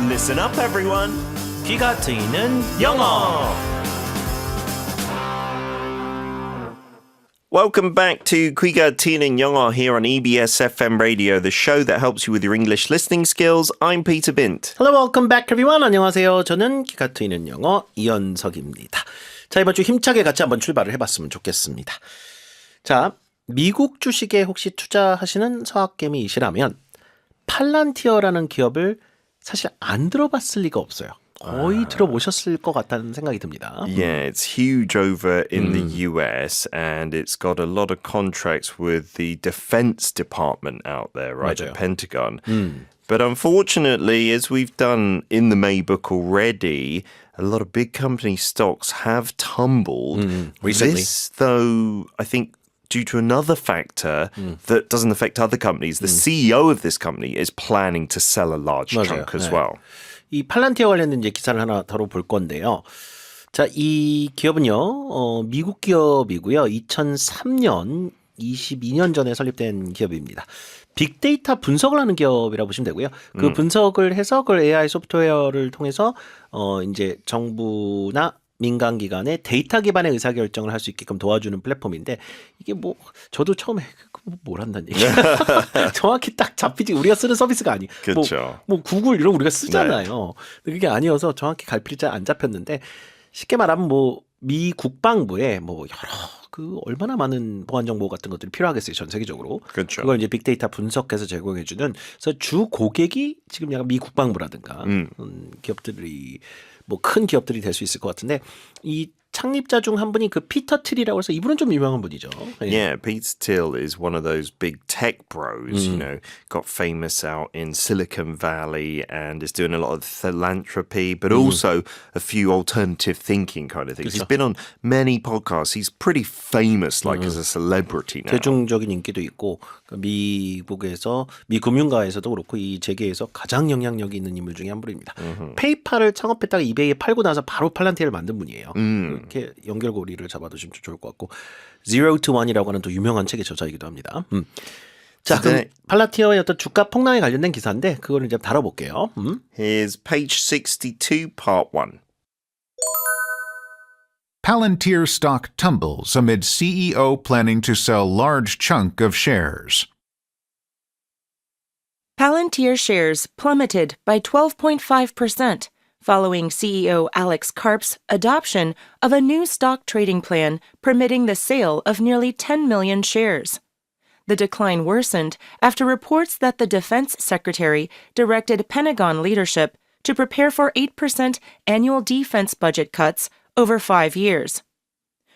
Listen up, everyone. 귀가 트이는 영어. Welcome back to 귀가 트이는 영어 here on EBS FM Radio, the show that helps you with your English listening skills. I'm Peter Bint. Hello, welcome back everyone. 안녕하세요. 저는 귀가 트이는 영어 이현석입니다. 자, 이번 주 힘차게 같이 한번 출발을 해봤으면 좋겠습니다. 자, 미국 주식에 혹시 투자하시는 서학개미이시라면 팔란티어라는 기업을 사실 안 들어봤을 리가 없어요. 거의 들어보셨을 것 같다는 생각이 듭니다. Yeah, it's huge over in the US and it's got a lot of contracts with the Defense Department out there, right? 맞아요. The Pentagon. But unfortunately, as we've done in the May book already, a lot of big company stocks have tumbled. Recently. This, though, I think due to another factor that doesn't affect other companies, the CEO of this company is planning to sell a large 맞아요. chunk as 네. well. 이 팔란티어 관련된 이제 기사를 하나 다뤄볼 건데요. 자, 이 기업은요, 미국 기업이고요. 2003년, 22년 전에 설립된 기업입니다. 빅데이터 분석을 하는 기업이라고 보시면 되고요. 그 분석을 해서 그걸 AI 소프트웨어를 통해서 이제 정부나 민간 기관의 데이터 기반의 의사결정을 할 수 있게끔 도와주는 플랫폼인데 이게 뭐 저도 처음에 뭘 한다는 얘기야. 정확히 딱 잡히지 우리가 쓰는 서비스가 아니. 그렇죠. 뭐 구글 이런 거 우리가 쓰잖아요. 근데 그게 아니어서 정확히 갈피를 잘 안 잡혔는데 쉽게 말하면 뭐 미 국방부에 뭐 여러 그 얼마나 많은 보안 정보 같은 것들이 필요하겠어요. 전 세계적으로. 그렇죠. 그걸 이제 빅데이터 분석해서 제공해 주는 그래서 주 고객이 지금 약간 미 국방부라든가 기업들이 뭐 큰 기업들이 될 수 있을 것 같은데 이 창립자 중 한 분이 그 피터 틸이라고 해서 이분은 좀 유명한 분이죠. Yeah, Peter Thiel is one of those big tech bros, you know, got famous out in Silicon Valley and is doing a lot of philanthropy, but also a few alternative thinking kind of things. He's been on many podcasts. He's pretty famous, like as a celebrity now. 대중적인 인기도 있고 미국에서 미 금융가에서도 그렇고 이 재계에서 가장 영향력이 있는 인물 중에 한 분입니다. 페이팔을 창업했다가 이베이에 팔고 나서 바로 팔란티어를 만든 분이에요. 이렇게 연결고리를 잡아두시면 좋을 것 같고 Zero to One이라고 하는 또 유명한 책의 저자이기도 합니다. 자, 그럼 팔란티어의 어떤 주가 폭락에 관련된 기사인데 그걸 이제 다뤄볼게요. Here's page 62, part 1. Palantir stock tumbles amid CEO planning to sell large chunk of shares. Palantir shares plummeted by 12.5%. Following CEO Alex Karp's adoption of a new stock trading plan permitting the sale of nearly 10 million shares. The decline worsened after reports that the defense secretary directed Pentagon leadership to prepare for 8% annual defense budget cuts over 5 years.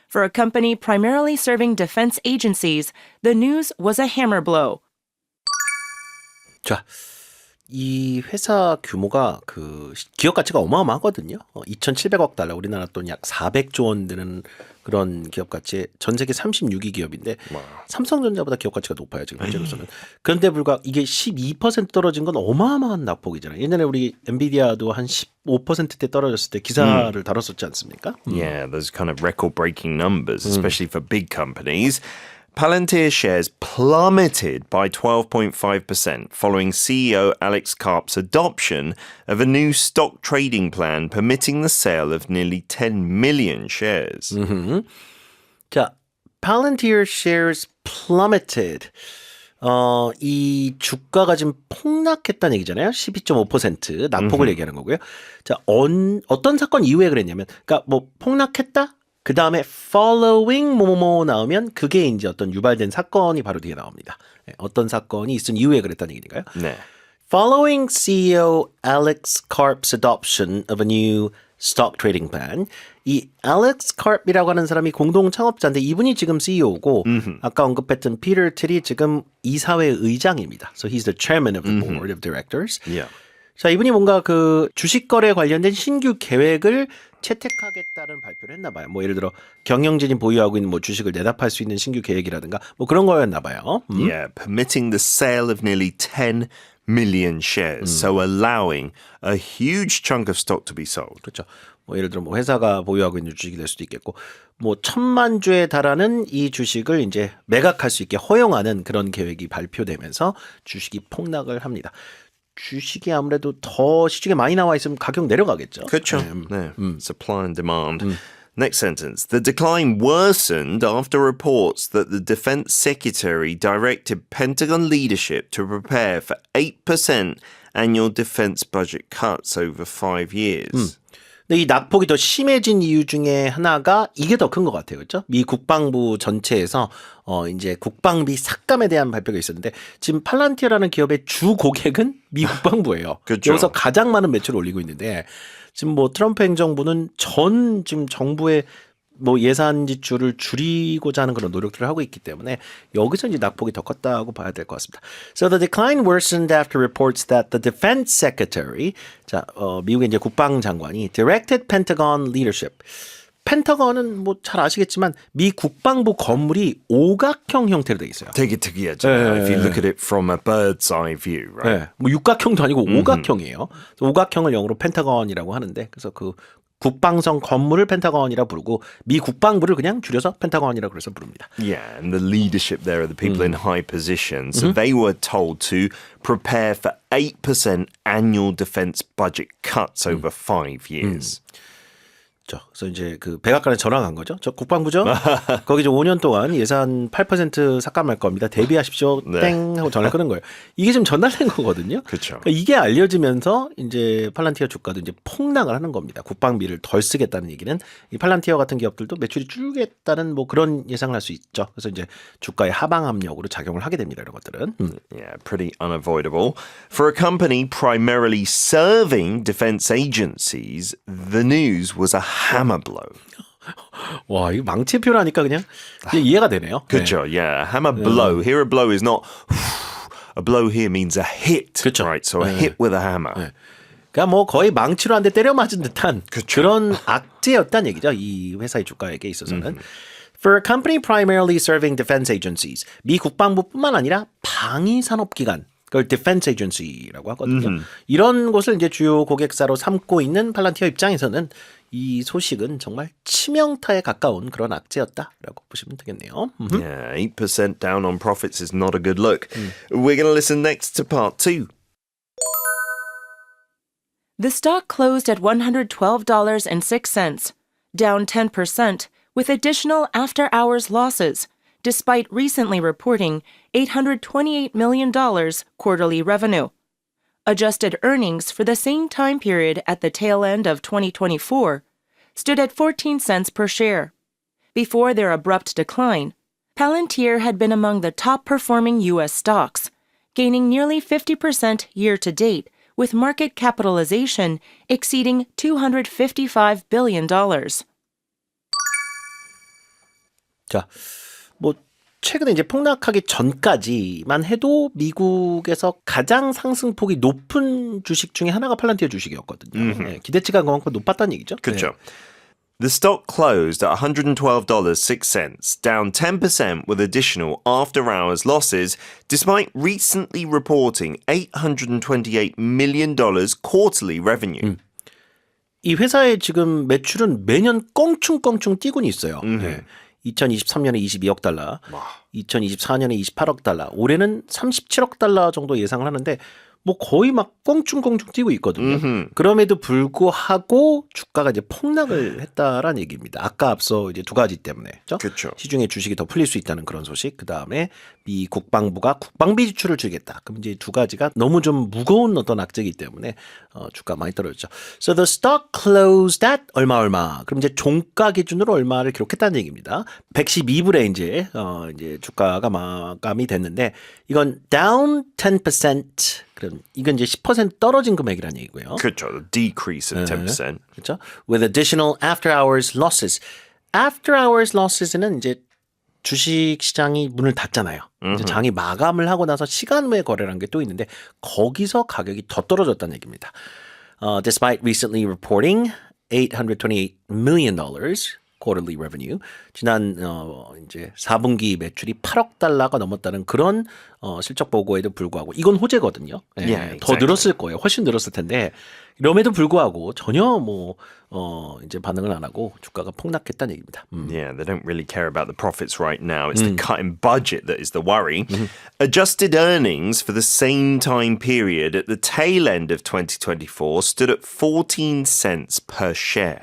For a company primarily serving defense agencies, the news was a hammer blow. 자, 이 회사 규모가 그 기업 가치가 어마어마하거든요. 2,700억 달러, 우리나라 돈 약 400조 원 되는 그런 기업 가치에 전 세계 36위 기업인데 삼성전자보다 기업 가치가 높아요, 지금 현재로서는. 그런데 불구하고 이게 12% 떨어진 건 어마어마한 낙폭이잖아요. 예전에 우리 엔비디아도 한 15%대 떨어졌을 때 기사를 다뤘었지 않습니까? Yeah, those kind of record-breaking numbers, especially for big companies. Palantir shares plummeted by 12.5% following CEO Alex Karp's adoption of a new stock trading plan permitting the sale of nearly 10 million shares. 자, Palantir shares plummeted. 이 주가가 지금 폭락했다는 얘기잖아요. 12.5% 낙폭을 얘기하는 거고요. 자, 어떤 사건 이후에 그랬냐면, 그러니까 뭐 폭락했다? 그 다음에 following 뭐뭐 나오면 그게 이제 어떤 유발된 사건이 바로 뒤에 나옵니다. 어떤 사건이 있은 이후에 그랬다는 얘기니까요. 네. Following CEO Alex Karp's adoption of a new stock trading plan. 이 Alex Karp이라고 하는 사람이 공동 창업자인데 이분이 지금 CEO고 아까 언급했던 피터 틸이 지금 이사회 의장입니다. So he's the chairman of the board of directors. Yeah. 자, 이분이 뭔가 그 주식 거래 관련된 신규 계획을 채택하겠다는 발표를 했나 봐요. 뭐 예를 들어 경영진이 보유하고 있는 뭐 주식을 내다 팔 수 있는 신규 계획이라든가 뭐 그런 거였나 봐요. Yeah, permitting the sale of nearly 10 million shares, so allowing a huge chunk of stock to be sold. 그렇죠. 뭐 예를 들어 뭐 회사가 보유하고 있는 주식이 될 수도 있겠고 뭐 1,000만 주에 달하는 이 주식을 이제 매각할 수 있게 허용하는 그런 계획이 발표되면서 주식이 폭락을 합니다. 주식이 아무래도 더 시중에 많이 나와 있으면 가격 내려가겠죠. 그렇죠. 네. Supply and demand. Next sentence. The decline worsened after reports that the defense secretary directed Pentagon leadership to prepare for 8% annual defense budget cuts over 5 years. 근데 이 낙폭이 더 심해진 이유 중에 하나가 이게 더 큰 것 같아요. 그렇죠? 미 국방부 전체에서 이제 국방비 삭감에 대한 발표가 있었는데 지금 팔란티어라는 기업의 주 고객은 미 국방부예요. 그렇죠. 여기서 가장 많은 매출을 올리고 있는데 지금 뭐 트럼프 행정부는 지금 정부의 뭐 예산 지출을 줄이고자 하는 그런 노력들을 하고 있기 때문에 여기서 이제 낙폭이 더 컸다고 봐야 될 것 같습니다. So the decline worsened after reports that the defense secretary, 미국의 이제 국방장관이 directed Pentagon leadership. 펜타건은 뭐 잘 아시겠지만 미 국방부 건물이 오각형 형태로 돼 있어요. 되게 특이하죠. If you look at it from a bird's eye view, right? 네, 뭐 육각형도 아니고 오각형이에요. 오각형을 영어로 펜타건이라고 하는데 그래서 그 국방성 건물을 펜타건이라 부르고 미 국방부를 그냥 줄여서 펜타건이라 그래서 부릅니다. Yeah, and the leadership there are the people in high positions. So they were told to prepare for 8% annual defense budget cuts over 5 years. 그래서 이제 그 백악관에 전화 간 거죠. 저 국방부죠. 거기 이제 5년 동안 예산 8% 삭감할 겁니다. 대비하십시오. 네. 땡 하고 전화 끊은 거예요. 이게 지금 전달된 거거든요. 그렇죠. 그러니까 이게 알려지면서 이제 팔란티어 주가도 이제 폭락을 하는 겁니다. 국방비를 덜 쓰겠다는 얘기는 이 팔란티어 같은 기업들도 매출이 줄겠다는 뭐 그런 예상을 할 수 있죠. 그래서 이제 주가의 하방 압력으로 작용을 하게 됩니다. 이런 것들은. Yeah, pretty unavoidable. For a company primarily serving defense agencies, the news was a hammer blow. 와, 이거 망치의 표현하니까 그냥 이해가 되네요. 그렇죠. Yeah, a hammer blow. Here a blow is not a blow here means a hit. 그렇죠. Right? So a hit with a hammer. 그러니까 뭐 거의 망치로 한 대 때려 맞은 듯한 그런 악재였다는 얘기죠. 이 회사의 주가에게 있어서는. For a company primarily serving defense agencies, 미 국방부뿐만 아니라 방위산업기관, 그걸 defense agency라고 하거든요. 이런 곳을 이제 주요 고객사로 삼고 있는 팔란티어 입장에서는 이 소식은 정말 치명타에 가까운 그런 악재였다라고 보시면 되겠네요. Yeah, 8% down on profits is not a good look. We're going to listen next to part 2. The stock closed at $112.06, down 10%, with additional after-hours losses, despite recently reporting $828 million quarterly revenue. Adjusted earnings for the same time period at the tail end of 2024 stood at 14 cents per share. Before their abrupt decline, Palantir had been among the top-performing U.S. stocks, gaining nearly 50% year-to-date, with market capitalization exceeding $255 billion. 자, 뭐 최근에 이제 폭락하기 전까지만 해도 미국에서 가장 상승폭이 높은 주식 중에 하나가 팔란티어 주식이었거든요. 네, 기대치가 그만큼 높았다는 얘기죠. 그렇죠. The stock closed at $112.06, down 10% with additional after-hours losses, despite recently reporting $828 million quarterly revenue. 이 회사의 지금 매출은 매년 껑충껑충 뛰고는 있어요. 네. 2023년에 22억 달러, 2024년에 28억 달러, 올해는 37억 달러 정도 예상을 하는데 뭐 거의 막 껑충껑충 뛰고 있거든요. 그럼에도 불구하고 주가가 이제 폭락을 했다라는 얘기입니다. 아까 앞서 이제 두 가지 때문에 그렇죠. 시중에 주식이 더 풀릴 수 있다는 그런 소식. 그 다음에 미 국방부가 국방비 지출을 줄이겠다. 그럼 이제 두 가지가 너무 좀 무거운 어떤 악재이기 때문에 주가 많이 떨어졌죠. So the stock closed at 얼마. 그럼 이제 종가 기준으로 얼마를 기록했다는 얘기입니다. 112불에 이제 주가가 마감이 됐는데 이건 down 10%. 그럼 이건 이제 10% 떨어진 금액이라는 얘기고요. 그렇죠. A decrease of 10%. 그렇죠. With additional after-hours losses. After-hours losses는 이제 주식 시장이 문을 닫잖아요. 이제 장이 마감을 하고 나서 시간 외 거래라는 게 또 있는데 거기서 가격이 더 떨어졌다는 얘기입니다. Despite recently reporting $828 million quarterly revenue. 지난 이제 4분기 매출이 8억 달러가 넘었다는 그런 실적 보고에도 불구하고 이건 호재거든요. 예, Yeah, 더 exactly. 늘었을 거예요. 훨씬 늘었을 텐데 이럼에도 불구하고 전혀 이제 반응을 안 하고 주가가 폭락했다는 얘기입니다. Yeah, they don't really care about the profits right now. It's the cut in budget that is the worry. Adjusted earnings for the same time period at the tail end of 2024 stood at 14 cents per share.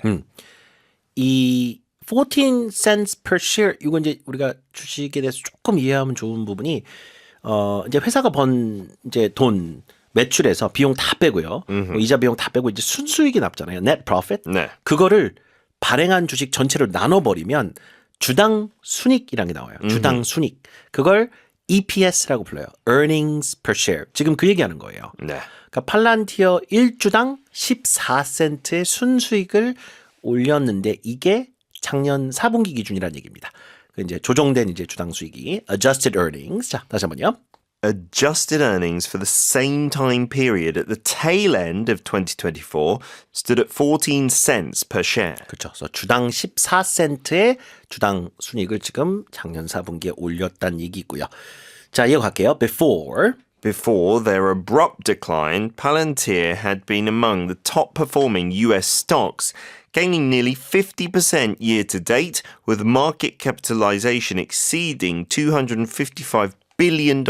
이 14 cents per share 이거 이제 우리가 주식에 대해서 조금 이해하면 좋은 부분이 이제 회사가 번 이제 돈 매출에서 비용 다 빼고요. 뭐 이자 비용 다 빼고 이제 순수익이 남잖아요. net profit. 네. 그거를 발행한 주식 전체를 나눠 버리면 주당 순익이라는 게 나와요. 주당 순익. 그걸 EPS라고 불러요. earnings per share. 지금 그 얘기하는 거예요. 네. 그러니까 팔란티어 1주당 14센트의 순수익을 올렸는데 이게 작년 4분기 기준이라는 얘기입니다. 그 이제 조정된 이제 주당 수익이 adjusted earnings. 자, 다시 한번요. Adjusted earnings for the same time period at the tail end of 2024 stood at 14 cents per share. 그렇죠. 그래서 주당 14센트의 주당 순익을 지금 작년 4분기에 올렸다는 얘기고요. 자, 이어갈게요. Before their abrupt decline, Palantir had been among the top performing US stocks, gaining nearly 50% year to date, with market capitalization exceeding $255 billion.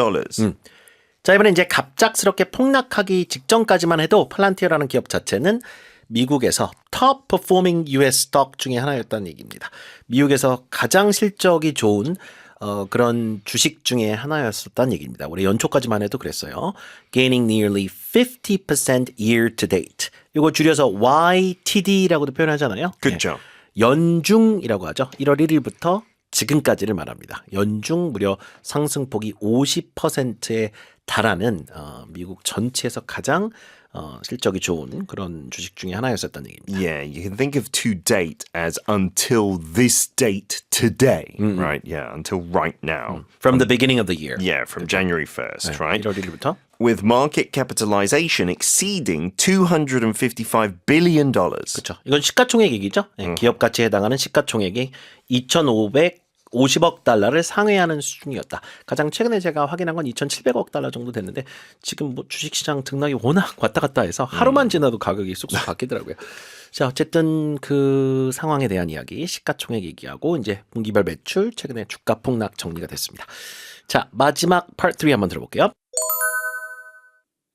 자, 이번에 이제 갑작스럽게 폭락하기 직전까지만 해도 팔란티어라는 기업 자체는 미국에서 top performing US stock 중에 하나였다는 얘기입니다. 미국에서 가장 실적이 좋은 그런 주식 중에 하나였었다는 얘기입니다. 올해 연초까지만 해도 그랬어요. Gaining nearly 50% year to date. 이거 줄여서 YTD라고도 표현하잖아요. 그렇죠. 연중이라고 하죠. 1월 1일부터 지금까지를 말합니다. 연중 무려 상승폭이 50%에 달하는 미국 전체에서 가장 실적이 좋은 그런 주식 중에 하나였었다는 얘기입니다. Yeah, you can think of to date as until this date today, right? Yeah, until right now. From the beginning of the year. Yeah, from January 1st, right? 1월 1일부터. With market capitalization exceeding $255 billion. 그렇죠. 이건 시가총액 얘기죠. 네, 기업 가치에 해당하는 시가총액이 2,550억 달러를 상회하는 수준이었다. 가장 최근에 제가 확인한 건 2,700억 달러 정도 됐는데 지금 뭐 주식시장 등락이 워낙 왔다 갔다 해서 하루만 지나도 가격이 쑥쑥 바뀌더라고요. 자, 어쨌든 그 상황에 대한 이야기, 시가총액 얘기하고 이제 분기별 매출, 최근에 주가 폭락 정리가 됐습니다. 자, 마지막 part 3 한번 들어볼게요.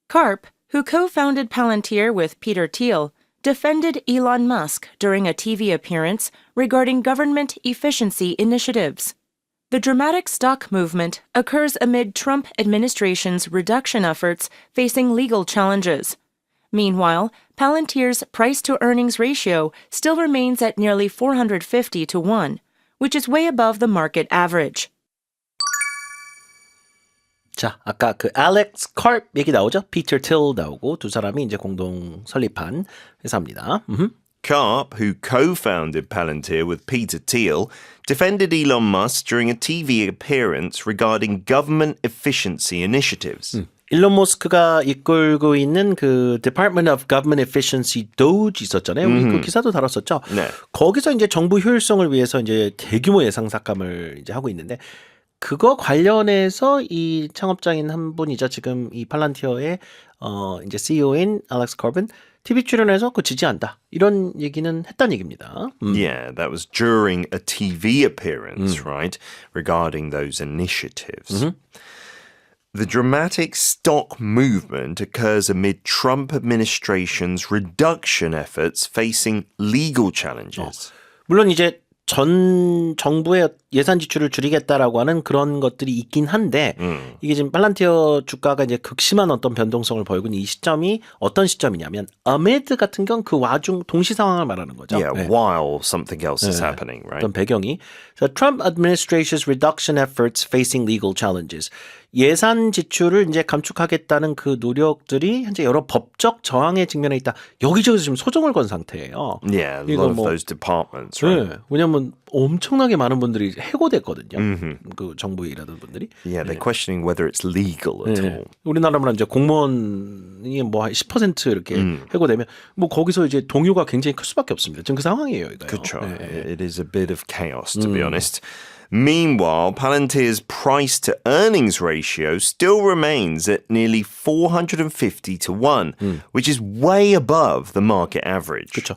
Karp, who co-founded Palantir with Peter Thiel, defended Elon Musk during a TV appearance regarding government efficiency initiatives. The dramatic stock movement occurs amid Trump administration's reduction efforts facing legal challenges. Meanwhile, Palantir's price-to-earnings ratio still remains at nearly 450 to 1, which is way above the market average. 자, 아까 그 Alex Karp 얘기 나오죠? Peter Thiel 나오고 두 사람이 이제 공동 설립한 회사입니다. Karp, who co-founded Palantir with Peter Thiel, defended Elon Musk during a TV appearance regarding government efficiency initiatives. 일론 머스크가 이끌고 있는 그 Department of Government Efficiency DOGE 있었잖아요. 우리 그 기사도 다뤘었죠. 네. 거기서 이제 정부 효율성을 위해서 이제 대규모 예상 삭감을 이제 하고 있는데 그거 관련해서 이 창업자인 한 분이자 지금 이 팔란티어의 이제 CEO인 알렉스 커빈 TV 출연해서 그 지지한다. 이런 얘기는 했다는 얘기입니다. Yeah, that was during a TV appearance, right, regarding those initiatives. The dramatic stock movement occurs amid Trump administration's reduction efforts facing legal challenges. 물론 이제 전 정부의 예산 지출을 줄이겠다라고 하는 그런 것들이 있긴 한데 이게 지금 팔란티어 주가가 이제 극심한 어떤 변동성을 보이고 있는 이 시점이 어떤 시점이냐면 amid 같은 경우 그 와중 동시 상황을 말하는 거죠. Yeah, 네. while something else is happening, right? 어떤 배경이 so Trump administration's reduction efforts facing legal challenges. 예산 지출을 이제 감축하겠다는 그 노력들이 현재 여러 법적 저항에 직면해 있다. 여기저기서 지금 소송을 건 상태예요. Yeah, a 이거 lot of 뭐- those departments, right? 네, 왜냐하면 엄청나게 많은 분들이 해고됐거든요. 그 정부에 일하던 분들이. Yeah, they're questioning whether it's legal at 네. all. 우리나라면 이제 공무원 이게 뭐 10% 이렇게 해고되면 뭐 거기서 이제 동요가 굉장히 클 수밖에 없습니다. 지금 그 상황이에요, 이거요. 그렇죠. It is a bit of chaos, to be honest. Meanwhile, Palantir's price to earnings ratio still remains at nearly 450 to 1, which is way above the market average. 그렇죠.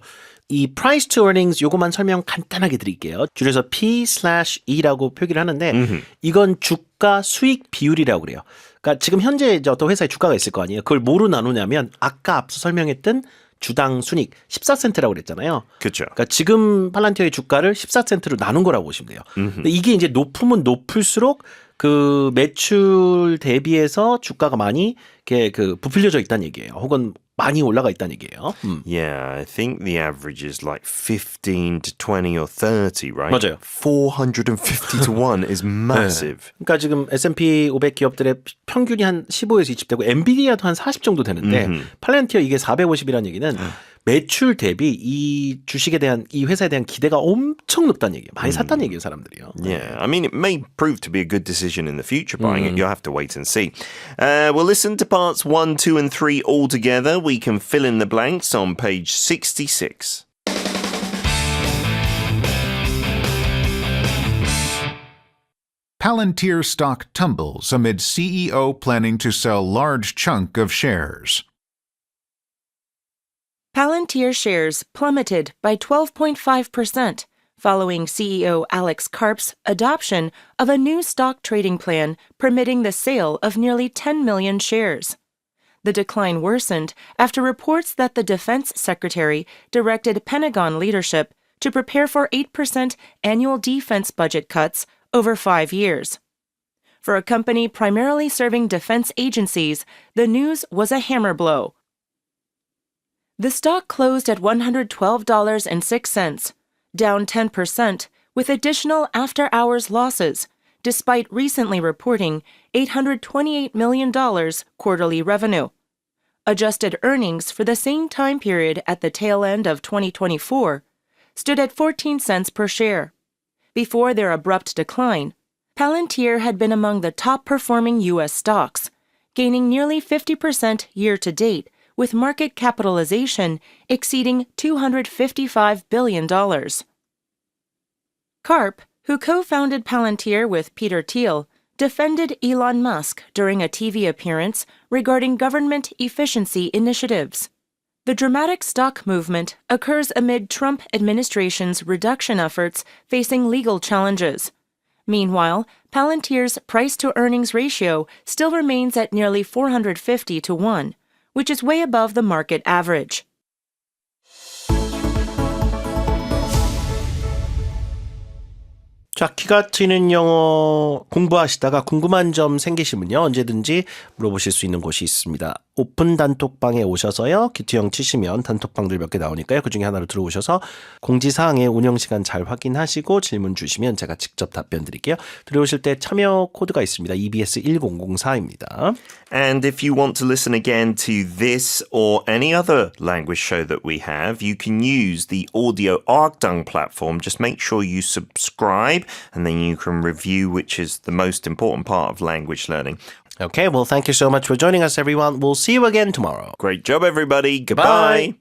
이 price to earnings 요거만 설명 간단하게 드릴게요. 줄여서 P/E라고 표기를 하는데 이건 주가 수익 비율이라고 그래요. 그러니까 지금 현재 이제 어떤 회사의 주가가 있을 거 아니에요. 그걸 뭐로 나누냐면 아까 앞서 설명했던 주당 순익 14센트라고 그랬잖아요. 그렇죠. 그러니까 지금 팔란티어의 주가를 14센트로 나눈 거라고 보시면 돼요. 근데 이게 이제 높으면 높을수록 그 매출 대비해서 주가가 많이 이렇게 그 부풀려져 있다는 얘기예요. 혹은 많이 올라가 있다는 얘기예요. Yeah, I think the average is like 15 to 20 or 30, right? 맞아요. 450 to 1 is massive. 그러니까 지금 S&P 500 기업들의 평균이 한 15에서 20 되고 엔비디아도 한 40 정도 되는데 팔란티어 이게 450이라는 얘기는 매출 대비 이 주식에 대한 이 회사에 대한 기대가 엄청 높다는 얘기예요. 많이 샀다는 얘기예요, 사람들이요. Yeah, I mean, it may prove to be a good decision in the future buying it. You'll have to wait and see. We'll listen to parts 1, 2, and 3 all together. We can fill in the blanks on page 66. Palantir stock tumbles amid CEO planning to sell large chunk of shares. Palantir shares plummeted by 12.5% following CEO Alex Karp's adoption of a new stock trading plan permitting the sale of nearly 10 million shares. The decline worsened after reports that the defense secretary directed Pentagon leadership to prepare for 8% annual defense budget cuts over 5 years. For a company primarily serving defense agencies, the news was a hammer blow. The stock closed at $112.06, down 10%, with additional after-hours losses, despite recently reporting $828 million quarterly revenue. Adjusted earnings for the same time period at the tail end of 2024 stood at 14 cents per share. Before their abrupt decline, Palantir had been among the top-performing U.S. stocks, gaining nearly 50% year-to-date, with market capitalization exceeding $255 billion. Karp, who co-founded Palantir with Peter Thiel, defended Elon Musk during a TV appearance regarding government efficiency initiatives. The dramatic stock movement occurs amid Trump administration's reduction efforts facing legal challenges. Meanwhile, Palantir's price-to-earnings ratio still remains at nearly 450 to 1, which is way above the market average. 자, 키가 튀는 영어 공부하시다가 궁금한 점 생기시면요. 언제든지 물어보실 수 있는 곳이 있습니다. 오픈 단톡방에 오셔서요. 기투형 치시면 단톡방들 몇 개 나오니까요. 그중에 하나로 들어오셔서 공지사항의 운영시간 잘 확인하시고 질문 주시면 제가 직접 답변 드릴게요. 들어오실 때 참여 코드가 있습니다. EBS 1004입니다. And if you want to listen again to this or any other language show that we have, you can use the Audio Arkdung platform. Just make sure you subscribe and then you can review, which is the most important part of language learning. Okay, well, thank you so much for joining us, everyone. We'll see you again tomorrow. Great job, everybody. Goodbye.